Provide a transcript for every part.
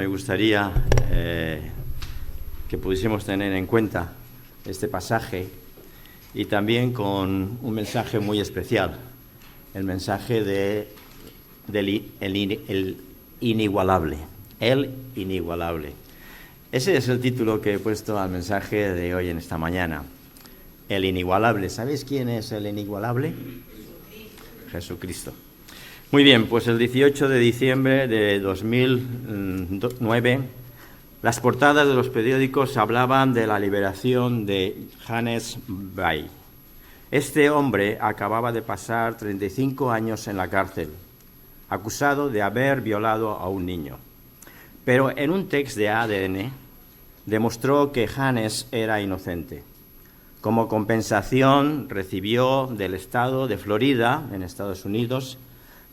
Me gustaría que pudiésemos tener en cuenta este pasaje y también con un mensaje muy especial, el mensaje el inigualable, el inigualable. Ese es el título que he puesto al mensaje de hoy en esta mañana, el inigualable. ¿Sabéis quién es el inigualable? Jesucristo. Muy bien, pues el 18 de diciembre de 2009, las portadas de los periódicos hablaban de la liberación de Hannes Bay. Este hombre acababa de pasar 35 años en la cárcel, acusado de haber violado a un niño. Pero en un test de ADN demostró que Hannes era inocente. Como compensación recibió del estado de Florida, en Estados Unidos,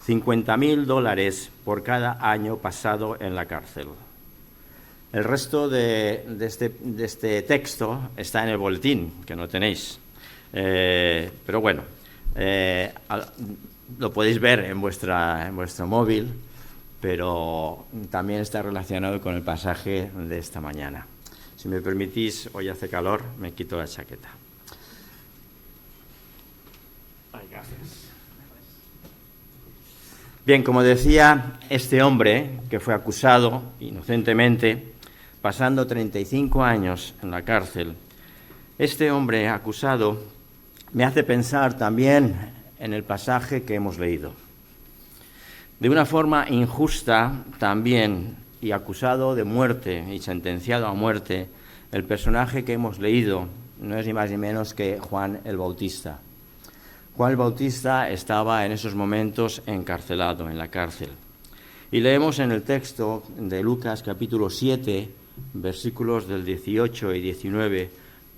$50,000 por cada año pasado en la cárcel. El resto de este texto está en el boletín, que no tenéis. Pero bueno, lo podéis ver en vuestro móvil, pero también está relacionado con el pasaje de esta mañana. Si me permitís, hoy hace calor, me quito la chaqueta. Ay, gracias. Bien, como decía, este hombre que fue acusado inocentemente, pasando 35 años en la cárcel, este hombre acusado me hace pensar también en el pasaje que hemos leído. De una forma injusta también, y acusado de muerte y sentenciado a muerte, el personaje que hemos leído no es ni más ni menos que Juan el Bautista. Juan el Bautista estaba en esos momentos encarcelado, en la cárcel. Y leemos en el texto de Lucas capítulo 7, versículos del 18 y 19,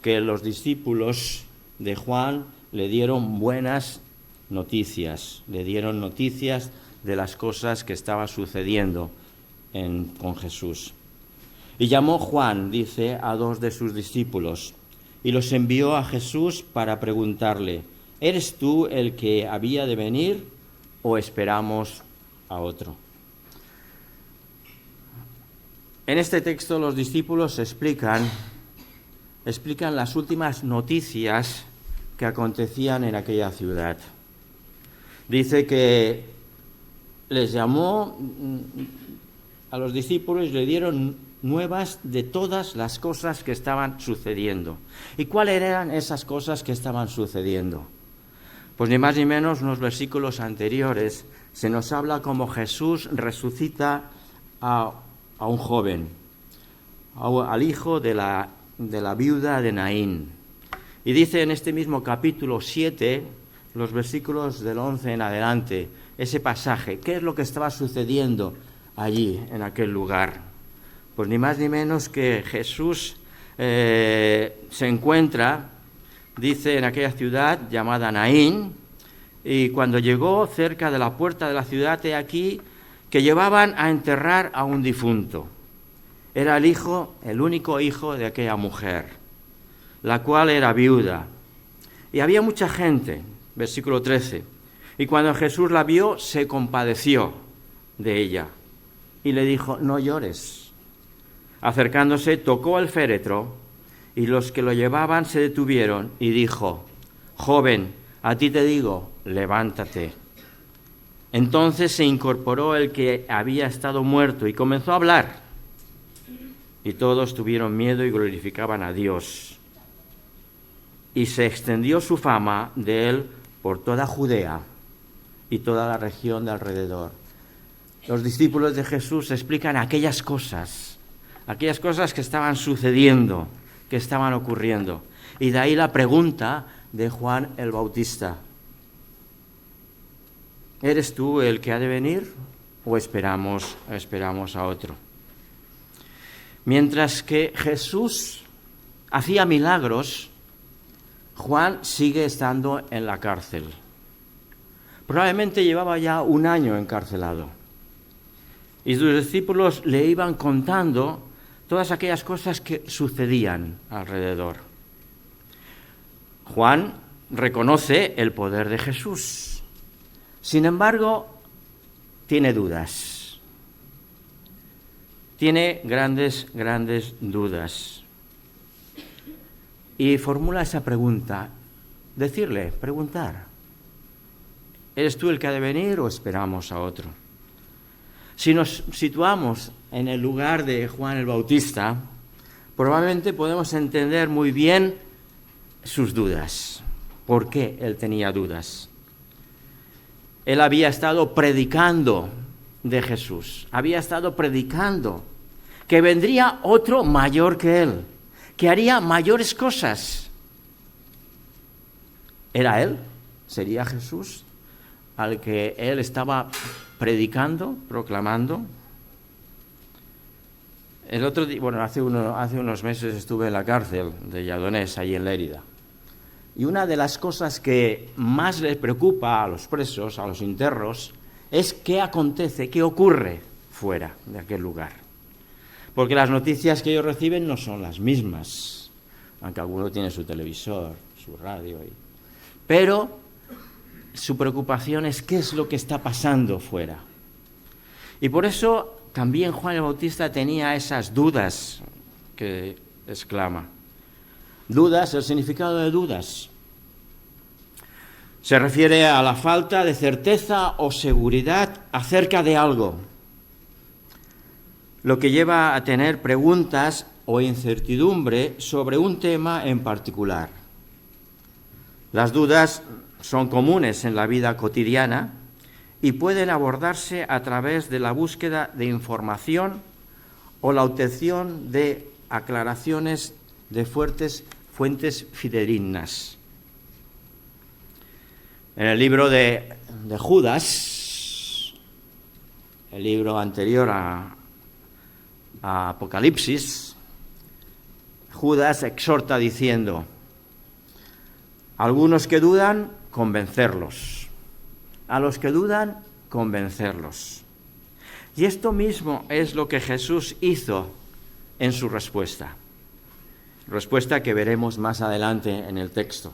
que los discípulos de Juan le dieron buenas noticias, le dieron noticias de las cosas que estaban sucediendo con Jesús. Y llamó Juan, dice, a 2 de sus discípulos y los envió a Jesús para preguntarle: ¿eres tú el que había de venir o esperamos a otro? En este texto los discípulos explican las últimas noticias que acontecían en aquella ciudad. Dice que les llamó a los discípulos y le dieron nuevas de todas las cosas que estaban sucediendo. ¿Y cuáles eran esas cosas que estaban sucediendo? Pues ni más ni menos, unos versículos anteriores se nos habla como Jesús resucita a un joven, al hijo de la viuda de Naín. Y dice en este mismo capítulo 7, los versículos del 11 en adelante, ese pasaje, ¿qué es lo que estaba sucediendo allí, en aquel lugar? Pues ni más ni menos que Jesús se encuentra, dice, en aquella ciudad llamada Naín, y cuando llegó cerca de la puerta de la ciudad, he aquí que llevaban a enterrar a un difunto. Era el único hijo de aquella mujer, la cual era viuda. Y había mucha gente, versículo 13, y cuando Jesús la vio, se compadeció de ella y le dijo: no llores. Acercándose, tocó el féretro, y los que lo llevaban se detuvieron, y dijo: joven, a ti te digo, levántate. Entonces se incorporó el que había estado muerto y comenzó a hablar, y todos tuvieron miedo y glorificaban a Dios. Y se extendió su fama de él por toda Judea y toda la región de alrededor. Los discípulos de Jesús explican aquellas cosas que estaban sucediendo, que estaban ocurriendo. Y de ahí la pregunta de Juan el Bautista: ¿eres tú el que ha de venir o esperamos a otro? Mientras que Jesús hacía milagros, Juan sigue estando en la cárcel. Probablemente llevaba ya 1 año encarcelado. Y sus discípulos le iban contando todas aquellas cosas que sucedían alrededor. Juan reconoce el poder de Jesús. Sin embargo, tiene dudas. tiene grandes dudas. Y formula esa pregunta, preguntar. ¿Eres tú el que ha de venir o esperamos a otro? Si nos situamos en el lugar de Juan el Bautista, probablemente podemos entender muy bien sus dudas. ¿Por qué él tenía dudas? Él había estado predicando de Jesús, había estado predicando que vendría otro mayor que él, que haría mayores cosas. ¿Era él? ¿Sería Jesús al que él estaba predicando, proclamando? El otro día, hace unos meses estuve en la cárcel de Lledoners, allí en Lérida. Y una de las cosas que más les preocupa a los presos, a los internos, es qué acontece, qué ocurre fuera de aquel lugar. Porque las noticias que ellos reciben no son las mismas, aunque alguno tiene su televisor, su radio. Pero su preocupación es qué es lo que está pasando fuera. Y por eso también Juan el Bautista tenía esas dudas que exclama. Dudas, el significado de dudas se refiere a la falta de certeza o seguridad acerca de algo, lo que lleva a tener preguntas o incertidumbre sobre un tema en particular. Las dudas son comunes en la vida cotidiana y pueden abordarse a través de la búsqueda de información o la obtención de aclaraciones de fuentes fidedignas. En el libro de Judas, el libro anterior a Apocalipsis, Judas exhorta diciendo: algunos que dudan, convencerlos. A los que dudan, convencerlos. Y esto mismo es lo que Jesús hizo en su respuesta. Respuesta que veremos más adelante en el texto.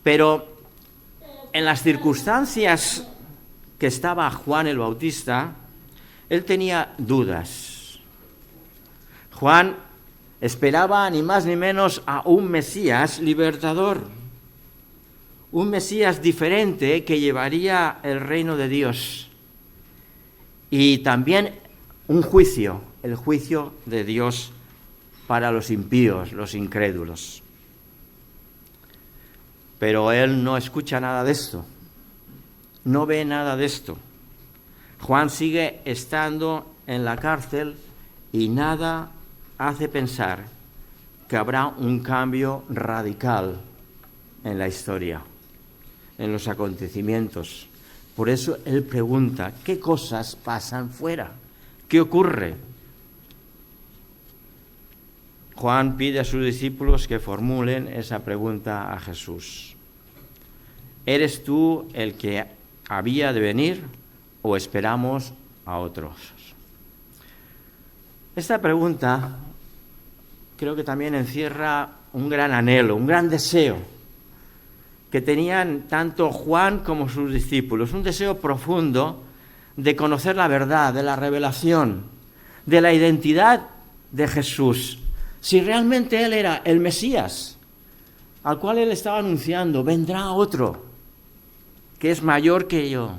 Pero en las circunstancias que estaba Juan el Bautista, él tenía dudas. Juan esperaba ni más ni menos a un Mesías libertador, un Mesías diferente que llevaría el reino de Dios y también un juicio, el juicio de Dios para los impíos, los incrédulos. Pero él no escucha nada de esto, no ve nada de esto. Juan sigue estando en la cárcel y nada hace pensar que habrá un cambio radical en la historia, en los acontecimientos. Por eso él pregunta, ¿qué cosas pasan fuera? ¿Qué ocurre? Juan pide a sus discípulos que formulen esa pregunta a Jesús. ¿Eres tú el que había de venir o esperamos a otros? Esta pregunta creo que también encierra un gran anhelo, un gran deseo que tenían tanto Juan como sus discípulos, un deseo profundo de conocer la verdad, de la revelación, de la identidad de Jesús. Si realmente él era el Mesías, al cual él estaba anunciando, vendrá otro que es mayor que yo.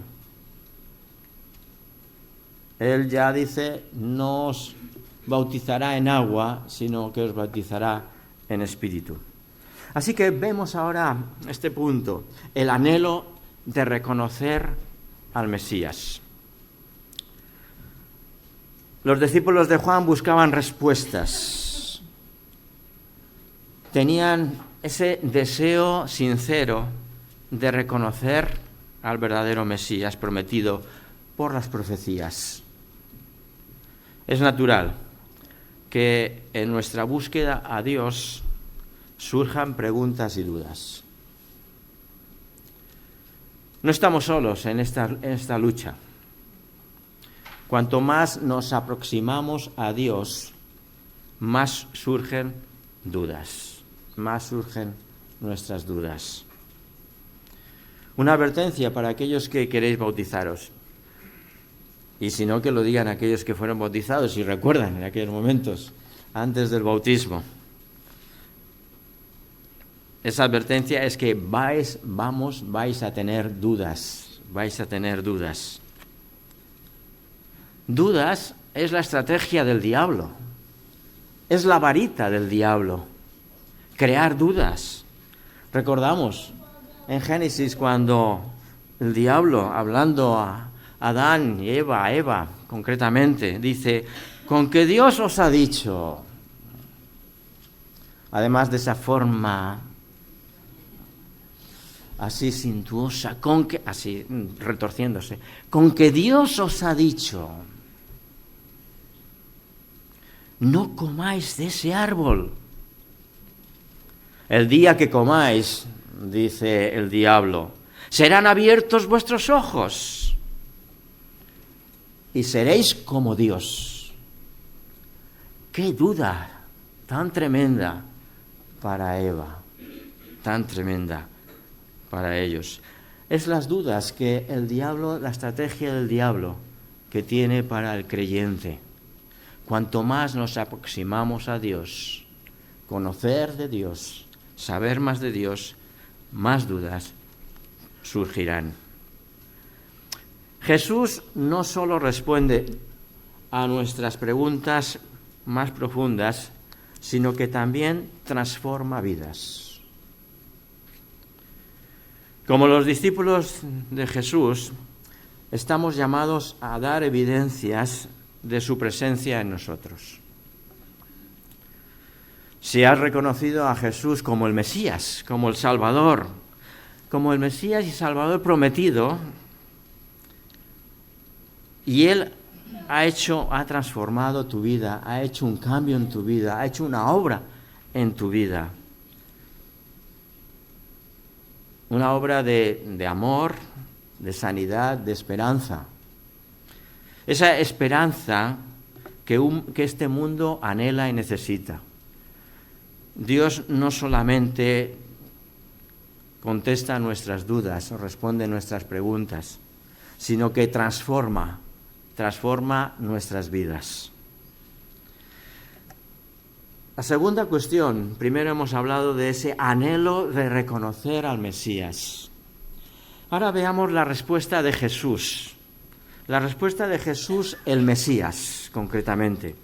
Él ya dice, no os bautizará en agua, sino que os bautizará en espíritu. Así que vemos ahora este punto, el anhelo de reconocer al Mesías. Los discípulos de Juan buscaban respuestas. Tenían ese deseo sincero de reconocer al verdadero Mesías prometido por las profecías. Es natural que en nuestra búsqueda a Dios surjan preguntas y dudas. No estamos solos en esta lucha. Cuanto más nos aproximamos a Dios, más surgen dudas, más surgen nuestras dudas. Una advertencia para aquellos que queréis bautizaros. Y si no, que lo digan aquellos que fueron bautizados y recuerdan en aquellos momentos, antes del bautismo. Esa advertencia es que vais a tener dudas, vais a tener dudas. Dudas es la estrategia del diablo, es la varita del diablo, crear dudas. Recordamos en Génesis cuando el diablo, hablando a Adán y a Eva concretamente, dice, ¿con qué Dios os ha dicho? Además de esa forma así cintuosa, así retorciéndose, con que Dios os ha dicho, no comáis de ese árbol. El día que comáis, dice el diablo, serán abiertos vuestros ojos y seréis como Dios. ¡Qué duda tan tremenda para Eva! Tan tremenda para ellos. Es las dudas que el diablo, la estrategia del diablo que tiene para el creyente. Cuanto más nos aproximamos a Dios, conocer de Dios, saber más de Dios, más dudas surgirán. Jesús no solo responde a nuestras preguntas más profundas, sino que también transforma vidas. Como los discípulos de Jesús, estamos llamados a dar evidencias de su presencia en nosotros. Si has reconocido a Jesús como el Mesías, como el Salvador, como el Mesías y Salvador prometido, y Él ha transformado tu vida, ha hecho un cambio en tu vida, ha hecho una obra en tu vida. Una obra de amor, de sanidad, de esperanza. Esa esperanza que este mundo anhela y necesita. Dios no solamente contesta nuestras dudas o responde nuestras preguntas, sino que transforma nuestras vidas. La segunda cuestión, primero hemos hablado de ese anhelo de reconocer al Mesías. Ahora veamos la respuesta de Jesús. La respuesta de Jesús, el Mesías, concretamente.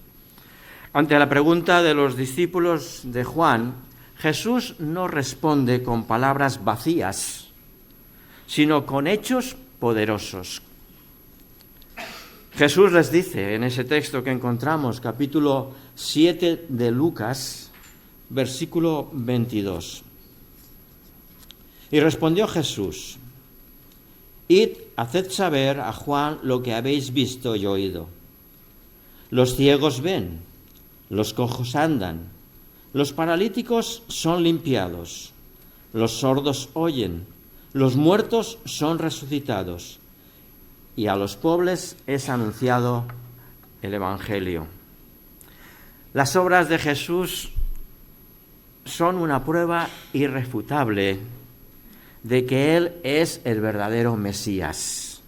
Ante la pregunta de los discípulos de Juan, Jesús no responde con palabras vacías, sino con hechos poderosos. Jesús les dice en ese texto que encontramos, capítulo 7 de Lucas, versículo 22. Y respondió Jesús, id, haced saber a Juan lo que habéis visto y oído. Los ciegos ven, los cojos andan, los paralíticos son limpiados, los sordos oyen, los muertos son resucitados, y a los pobres es anunciado el Evangelio. Las obras de Jesús son una prueba irrefutable de que Él es el verdadero Mesías.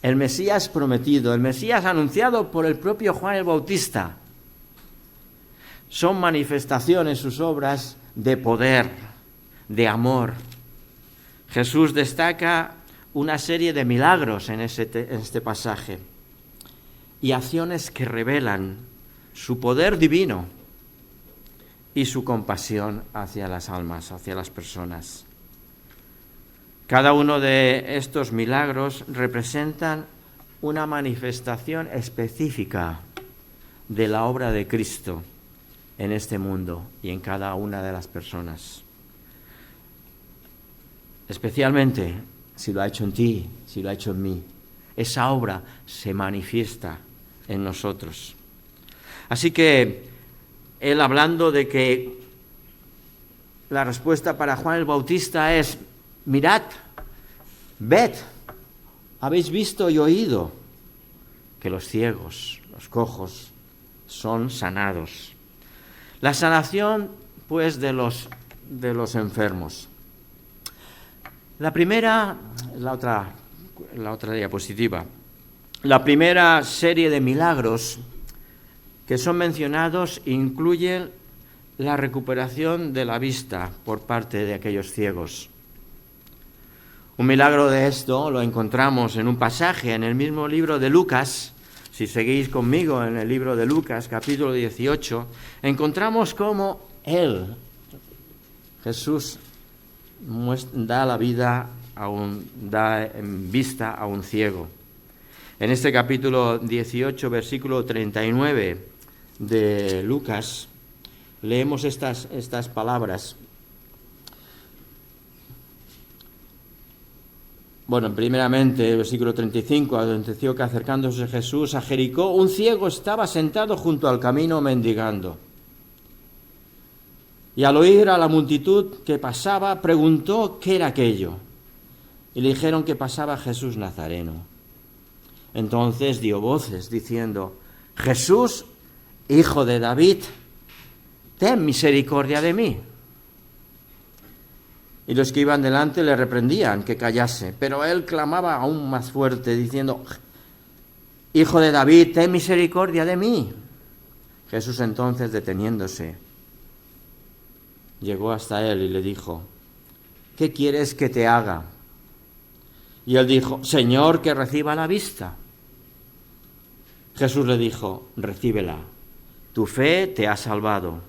El Mesías prometido, el Mesías anunciado por el propio Juan el Bautista. Son manifestaciones sus obras de poder, de amor. Jesús destaca una serie de milagros en este pasaje y acciones que revelan su poder divino y su compasión hacia las almas, hacia las personas. Cada uno de estos milagros representan una manifestación específica de la obra de Cristo en este mundo y en cada una de las personas. Especialmente si lo ha hecho en ti, si lo ha hecho en mí. Esa obra se manifiesta en nosotros. Así que él, hablando de que la respuesta para Juan el Bautista es: mirad, ved, habéis visto y oído que los ciegos, los cojos, son sanados. La sanación, pues, de los enfermos. La primera, la otra diapositiva. La primera serie de milagros que son mencionados incluyen la recuperación de la vista por parte de aquellos ciegos. Un milagro de esto lo encontramos en un pasaje en el mismo libro de Lucas. Si seguís conmigo en el libro de Lucas, capítulo 18, encontramos cómo Jesús, da la vida, da en vista a un ciego. En este capítulo 18, versículo 39 de Lucas, leemos estas palabras. Bueno, primeramente, el versículo 35, aconteció que acercándose Jesús a Jericó, un ciego estaba sentado junto al camino mendigando. Y al oír a la multitud que pasaba, preguntó qué era aquello. Y le dijeron que pasaba Jesús Nazareno. Entonces dio voces diciendo: Jesús, hijo de David, ten misericordia de mí. Y los que iban delante le reprendían que callase, pero él clamaba aún más fuerte, diciendo: Hijo de David, ten misericordia de mí. Jesús entonces, deteniéndose, llegó hasta él y le dijo: ¿qué quieres que te haga? Y él dijo: Señor, que reciba la vista. Jesús le dijo: recíbela, tu fe te ha salvado.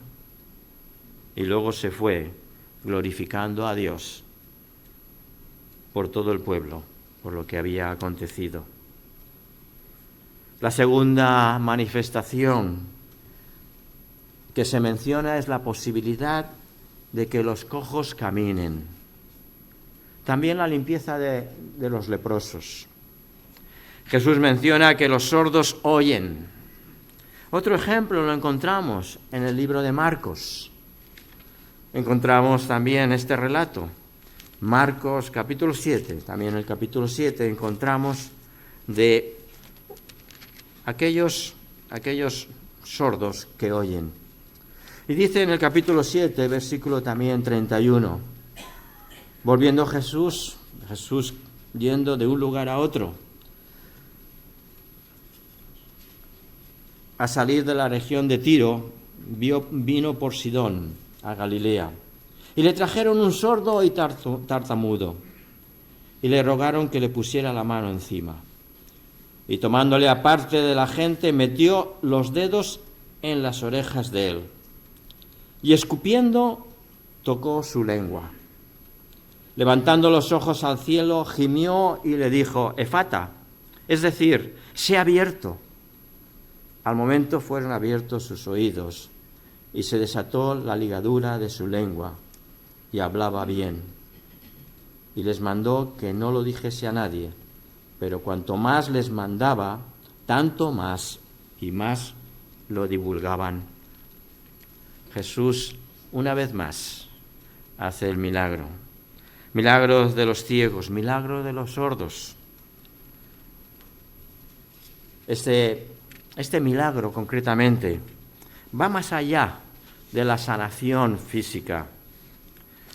Y luego se fue, glorificando a Dios por todo el pueblo, por lo que había acontecido. La segunda manifestación que se menciona es la posibilidad de que los cojos caminen. También la limpieza de los leprosos. Jesús menciona que los sordos oyen. Otro ejemplo lo encontramos en el libro de Marcos. Encontramos también este relato. Marcos capítulo 7, también en el capítulo 7 encontramos de aquellos sordos que oyen. Y dice en el capítulo 7, versículo también 31, volviendo Jesús yendo de un lugar a otro, a salir de la región de Tiro, vino por Sidón, a Galilea, y le trajeron un sordo y tartamudo, y le rogaron que le pusiera la mano encima. Y tomándole aparte de la gente, metió los dedos en las orejas de él, y escupiendo, tocó su lengua. Levantando los ojos al cielo, gimió y le dijo: Efata, es decir, sé abierto. Al momento fueron abiertos sus oídos, y se desató la ligadura de su lengua, y hablaba bien. Y les mandó que no lo dijese a nadie, pero cuanto más les mandaba, tanto más y más lo divulgaban. Jesús, una vez más, hace el milagro. Milagros de los ciegos, milagro de los sordos. Este milagro, concretamente, va más allá de la sanación física.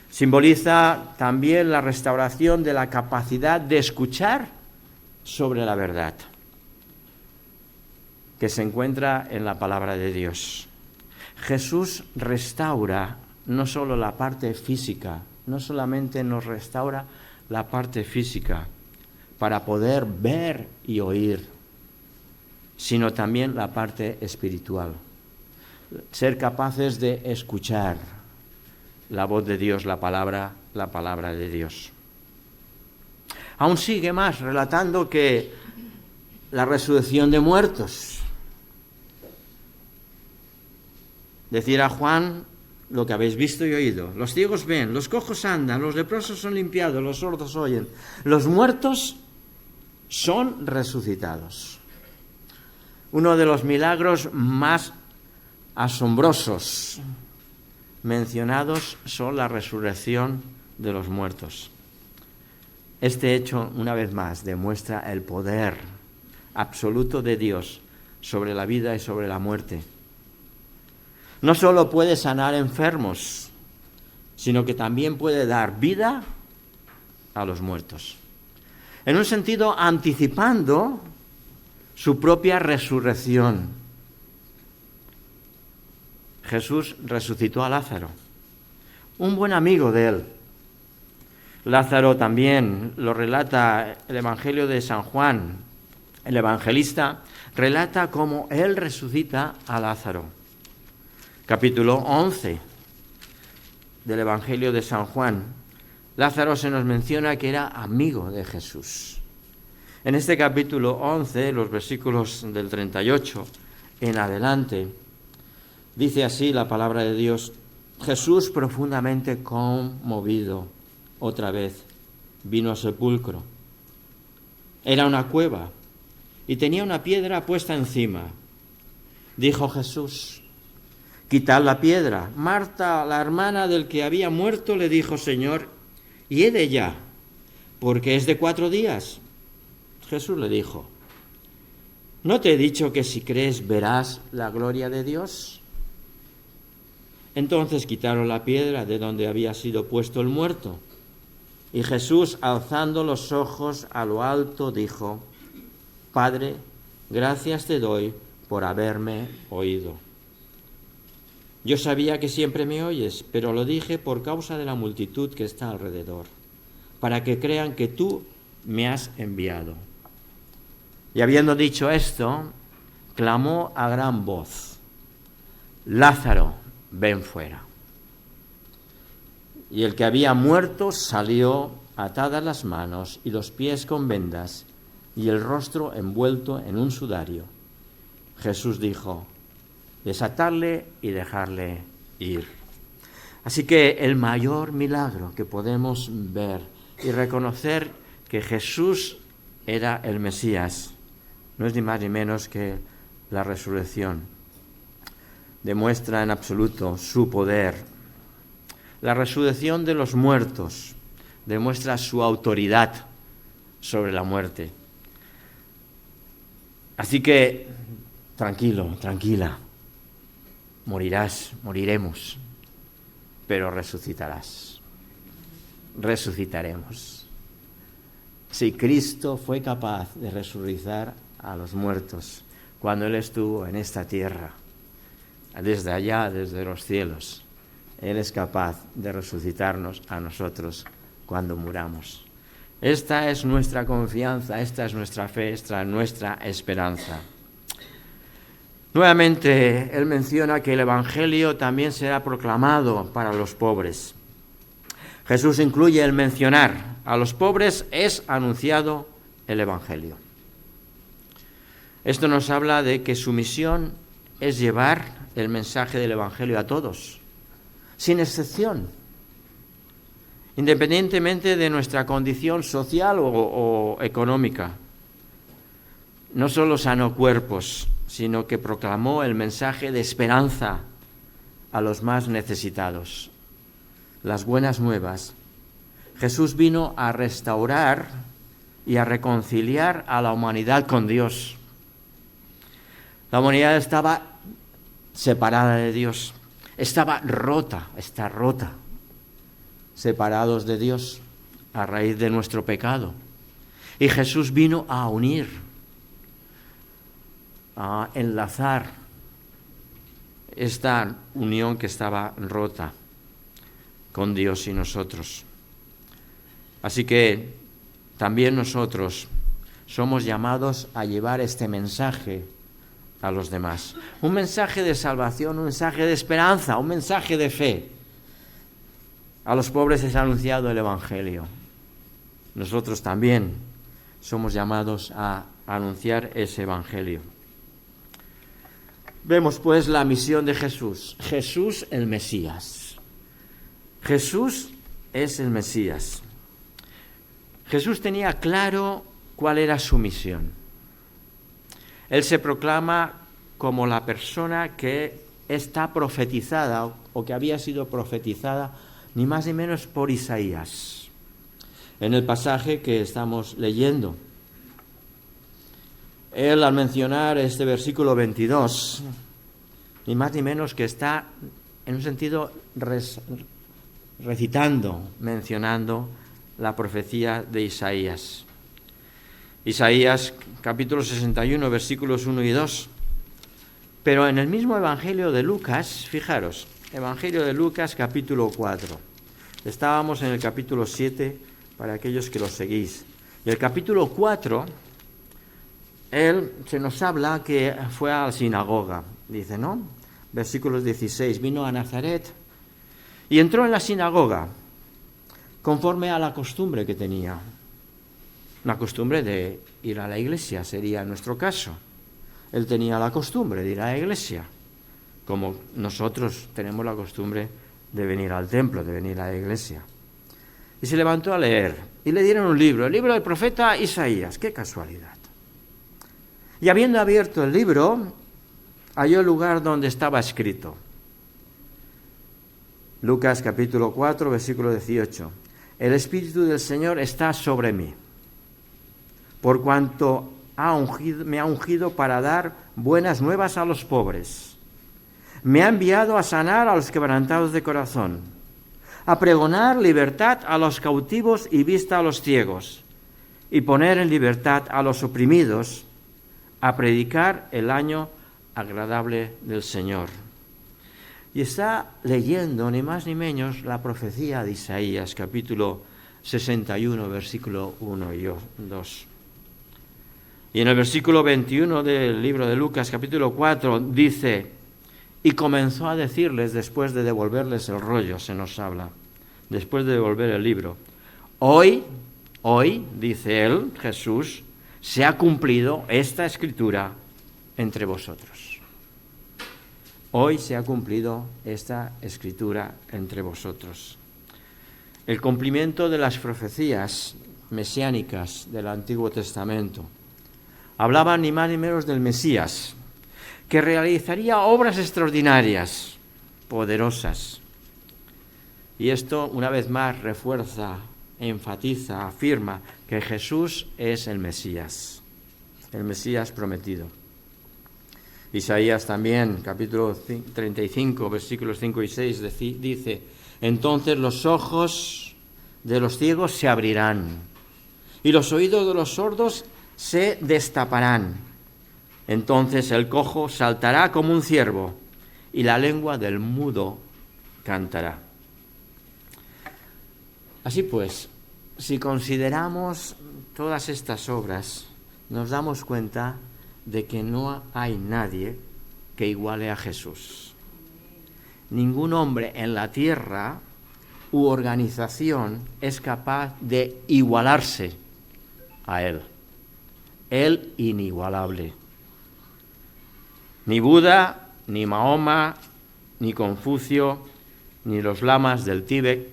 Simboliza también la restauración de la capacidad de escuchar sobre la verdad que se encuentra en la palabra de Dios. Jesús restaura no solo la parte física, no solamente nos restaura la parte física para poder ver y oír, sino también la parte espiritual. Ser capaces de escuchar la voz de Dios, la palabra de Dios. Aún sigue más, relatando que la resurrección de muertos. Decir a Juan lo que habéis visto y oído. Los ciegos ven, los cojos andan, los leprosos son limpiados, los sordos oyen. Los muertos son resucitados. Uno de los milagros más asombrosos mencionados son la resurrección de los muertos. Este hecho, una vez más, demuestra el poder absoluto de Dios sobre la vida y sobre la muerte. No solo puede sanar enfermos, sino que también puede dar vida a los muertos. En un sentido, anticipando su propia resurrección. Jesús resucitó a Lázaro, un buen amigo de él. Lázaro también lo relata el Evangelio de San Juan. El evangelista relata cómo él resucita a Lázaro. Capítulo 11 del Evangelio de San Juan. Lázaro se nos menciona que era amigo de Jesús. En este capítulo 11, los versículos del 38 en adelante, dice así la palabra de Dios: Jesús, profundamente conmovido, otra vez vino al sepulcro. Era una cueva y tenía una piedra puesta encima. Dijo Jesús: quitad la piedra. Marta, la hermana del que había muerto, le dijo: Señor, hiede ya, porque es de 4 días. Jesús le dijo: ¿no te he dicho que si crees verás la gloria de Dios? Entonces quitaron la piedra de donde había sido puesto el muerto. Y Jesús, alzando los ojos a lo alto, dijo: Padre, gracias te doy por haberme oído. Yo sabía que siempre me oyes, pero lo dije por causa de la multitud que está alrededor, para que crean que tú me has enviado. Y habiendo dicho esto, clamó a gran voz: Lázaro, ven fuera. Y el que había muerto salió, atadas las manos y los pies con vendas, y el rostro envuelto en un sudario. Jesús dijo: desatarle y dejarle ir. Así que el mayor milagro que podemos ver y reconocer que Jesús era el Mesías no es ni más ni menos que la resurrección. Demuestra en absoluto su poder. La resurrección de los muertos demuestra su autoridad sobre la muerte. Así que, tranquilo, tranquila, morirás, moriremos, pero resucitarás, resucitaremos. Si Cristo fue capaz de resucitar a los muertos cuando Él estuvo en esta tierra, desde allá, desde los cielos, Él es capaz de resucitarnos a nosotros cuando muramos. Esta es nuestra confianza, esta es nuestra fe, esta es nuestra esperanza. Nuevamente, Él menciona que el Evangelio también será proclamado para los pobres. Jesús incluye el mencionar a los pobres es anunciado el Evangelio. Esto nos habla de que su misión es llevar el mensaje del Evangelio a todos, sin excepción, independientemente de nuestra condición social o económica. No solo sanó cuerpos, sino que proclamó el mensaje de esperanza a los más necesitados. Las buenas nuevas. Jesús vino a restaurar y a reconciliar a la humanidad con Dios. La humanidad estaba separada de Dios, estaba rota, está rota, separados de Dios a raíz de nuestro pecado. Y Jesús vino a unir, a enlazar esta unión que estaba rota con Dios y nosotros. Así que también nosotros somos llamados a llevar este mensaje a los demás. Un mensaje de salvación, un mensaje de esperanza, un mensaje de fe. A los pobres es anunciado el Evangelio. Nosotros también somos llamados a anunciar ese Evangelio. Vemos pues la misión de Jesús. Jesús el Mesías. Jesús es el Mesías. Jesús tenía claro cuál era su misión. Él se proclama como la persona que está profetizada o que había sido profetizada ni más ni menos por Isaías. En el pasaje que estamos leyendo, él al mencionar este versículo 22, ni más ni menos que está en un sentido recitando, mencionando la profecía de Isaías. Isaías capítulo 61, versículos 1 y 2. Pero en el mismo Evangelio de Lucas, fijaros, Evangelio de Lucas capítulo 4. Estábamos en el capítulo 7 para aquellos que lo seguís. Y el capítulo 4, se nos habla que fue a la sinagoga, dice, ¿no? Versículos 16, vino a Nazaret y entró en la sinagoga conforme a la costumbre que tenía. La costumbre de ir a la iglesia sería en nuestro caso. Él tenía la costumbre de ir a la iglesia, como nosotros tenemos la costumbre de venir al templo, de venir a la iglesia. Y se levantó a leer, y le dieron un libro, el libro del profeta Isaías. ¡Qué casualidad! Y habiendo abierto el libro, halló el lugar donde estaba escrito. Lucas capítulo 4, versículo 18. El Espíritu del Señor está sobre mí, por cuanto me ha ungido para dar buenas nuevas a los pobres. Me ha enviado a sanar a los quebrantados de corazón, a pregonar libertad a los cautivos y vista a los ciegos, y poner en libertad a los oprimidos, a predicar el año agradable del Señor. Y está leyendo ni más ni menos la profecía de Isaías, capítulo 61, versículo 1 y 2. Y en el versículo 21 del libro de Lucas, capítulo 4, dice, y comenzó a decirles, después de devolverles el rollo, se nos habla, después de devolver el libro, hoy, dice él, Jesús, se ha cumplido esta escritura entre vosotros. Hoy se ha cumplido esta escritura entre vosotros. El cumplimiento de las profecías mesiánicas del Antiguo Testamento hablaban ni más ni menos del Mesías, que realizaría obras extraordinarias, poderosas. Y esto, una vez más, refuerza, enfatiza, afirma que Jesús es el Mesías prometido. Isaías también, capítulo 35, versículos 5 y 6, dice, entonces los ojos de los ciegos se abrirán y los oídos de los sordos se destaparán. Entonces el cojo saltará como un ciervo y la lengua del mudo cantará. Así pues, si consideramos todas estas obras, nos damos cuenta de que no hay nadie que iguale a Jesús. Ningún hombre en la tierra u organización es capaz de igualarse a Él. Él inigualable. Ni Buda, ni Mahoma, ni Confucio, ni los lamas del Tíbet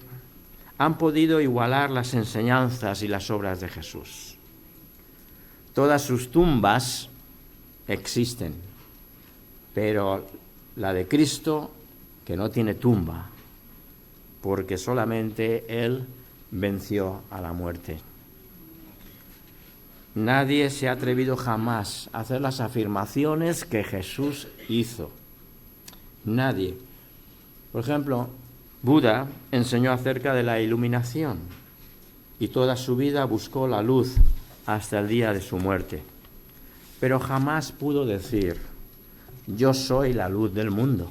han podido igualar las enseñanzas y las obras de Jesús. Todas sus tumbas existen, pero la de Cristo, que no tiene tumba, porque solamente Él venció a la muerte. Nadie se ha atrevido jamás a hacer las afirmaciones que Jesús hizo. Nadie. Por ejemplo, Buda enseñó acerca de la iluminación y toda su vida buscó la luz hasta el día de su muerte. Pero jamás pudo decir, yo soy la luz del mundo.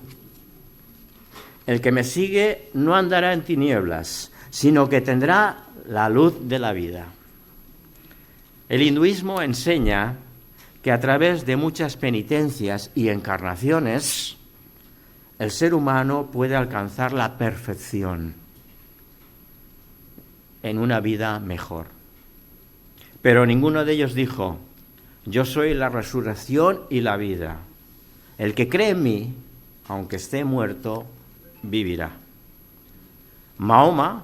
El que me sigue no andará en tinieblas, sino que tendrá la luz de la vida. El hinduismo enseña que a través de muchas penitencias y encarnaciones, el ser humano puede alcanzar la perfección en una vida mejor. Pero ninguno de ellos dijo, yo soy la resurrección y la vida. El que cree en mí, aunque esté muerto, vivirá. Mahoma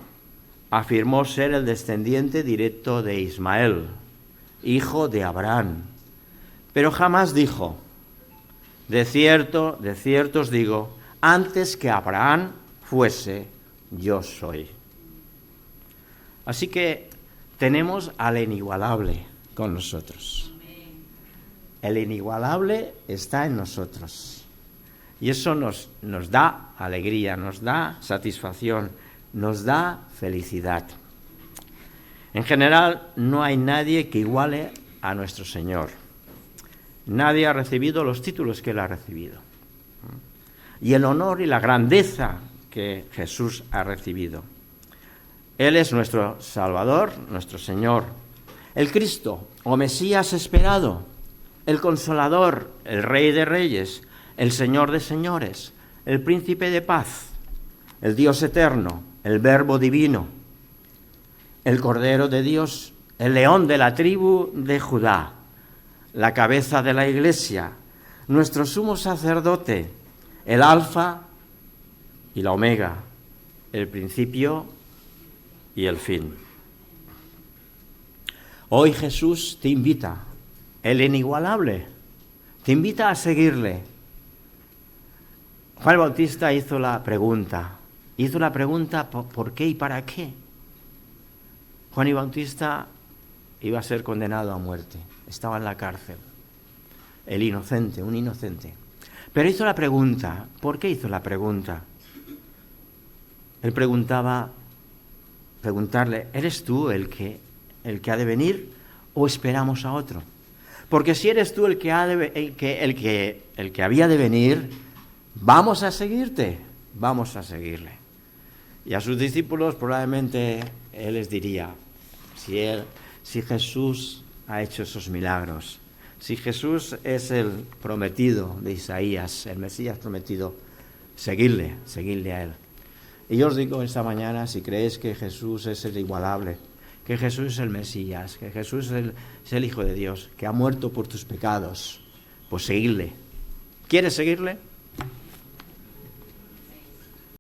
afirmó ser el descendiente directo de Ismael, hijo de Abraham, pero jamás dijo, de cierto os digo, antes que Abraham fuese, yo soy. Así que tenemos al inigualable con nosotros. El inigualable está en nosotros. Y eso nos da alegría, nos da satisfacción, nos da felicidad. En general, no hay nadie que iguale a nuestro Señor. Nadie ha recibido los títulos que Él ha recibido. Y el honor y la grandeza que Jesús ha recibido. Él es nuestro Salvador, nuestro Señor, el Cristo o Mesías esperado, el Consolador, el Rey de Reyes, el Señor de Señores, el Príncipe de Paz, el Dios eterno, el Verbo divino, el Cordero de Dios, el León de la tribu de Judá, la cabeza de la Iglesia, nuestro sumo sacerdote, el Alfa y la Omega, el principio y el fin. Hoy Jesús te invita, el inigualable, te invita a seguirle. Juan el Bautista hizo la pregunta ¿por qué y para qué? Juan el Bautista iba a ser condenado a muerte, estaba en la cárcel, el inocente, un inocente. Pero hizo la pregunta, ¿por qué hizo la pregunta? Él preguntarle, ¿eres tú el que ha de venir o esperamos a otro? Porque si eres tú el que había de venir, vamos a seguirte, vamos a seguirle. Y a sus discípulos probablemente Él les diría, si Jesús ha hecho esos milagros, si Jesús es el prometido de Isaías, el Mesías prometido, seguidle a Él. Y yo os digo esta mañana, si creéis que Jesús es el igualable, que Jesús es el Mesías, que Jesús es el Hijo de Dios, que ha muerto por tus pecados, pues seguidle. ¿Quieres seguirle?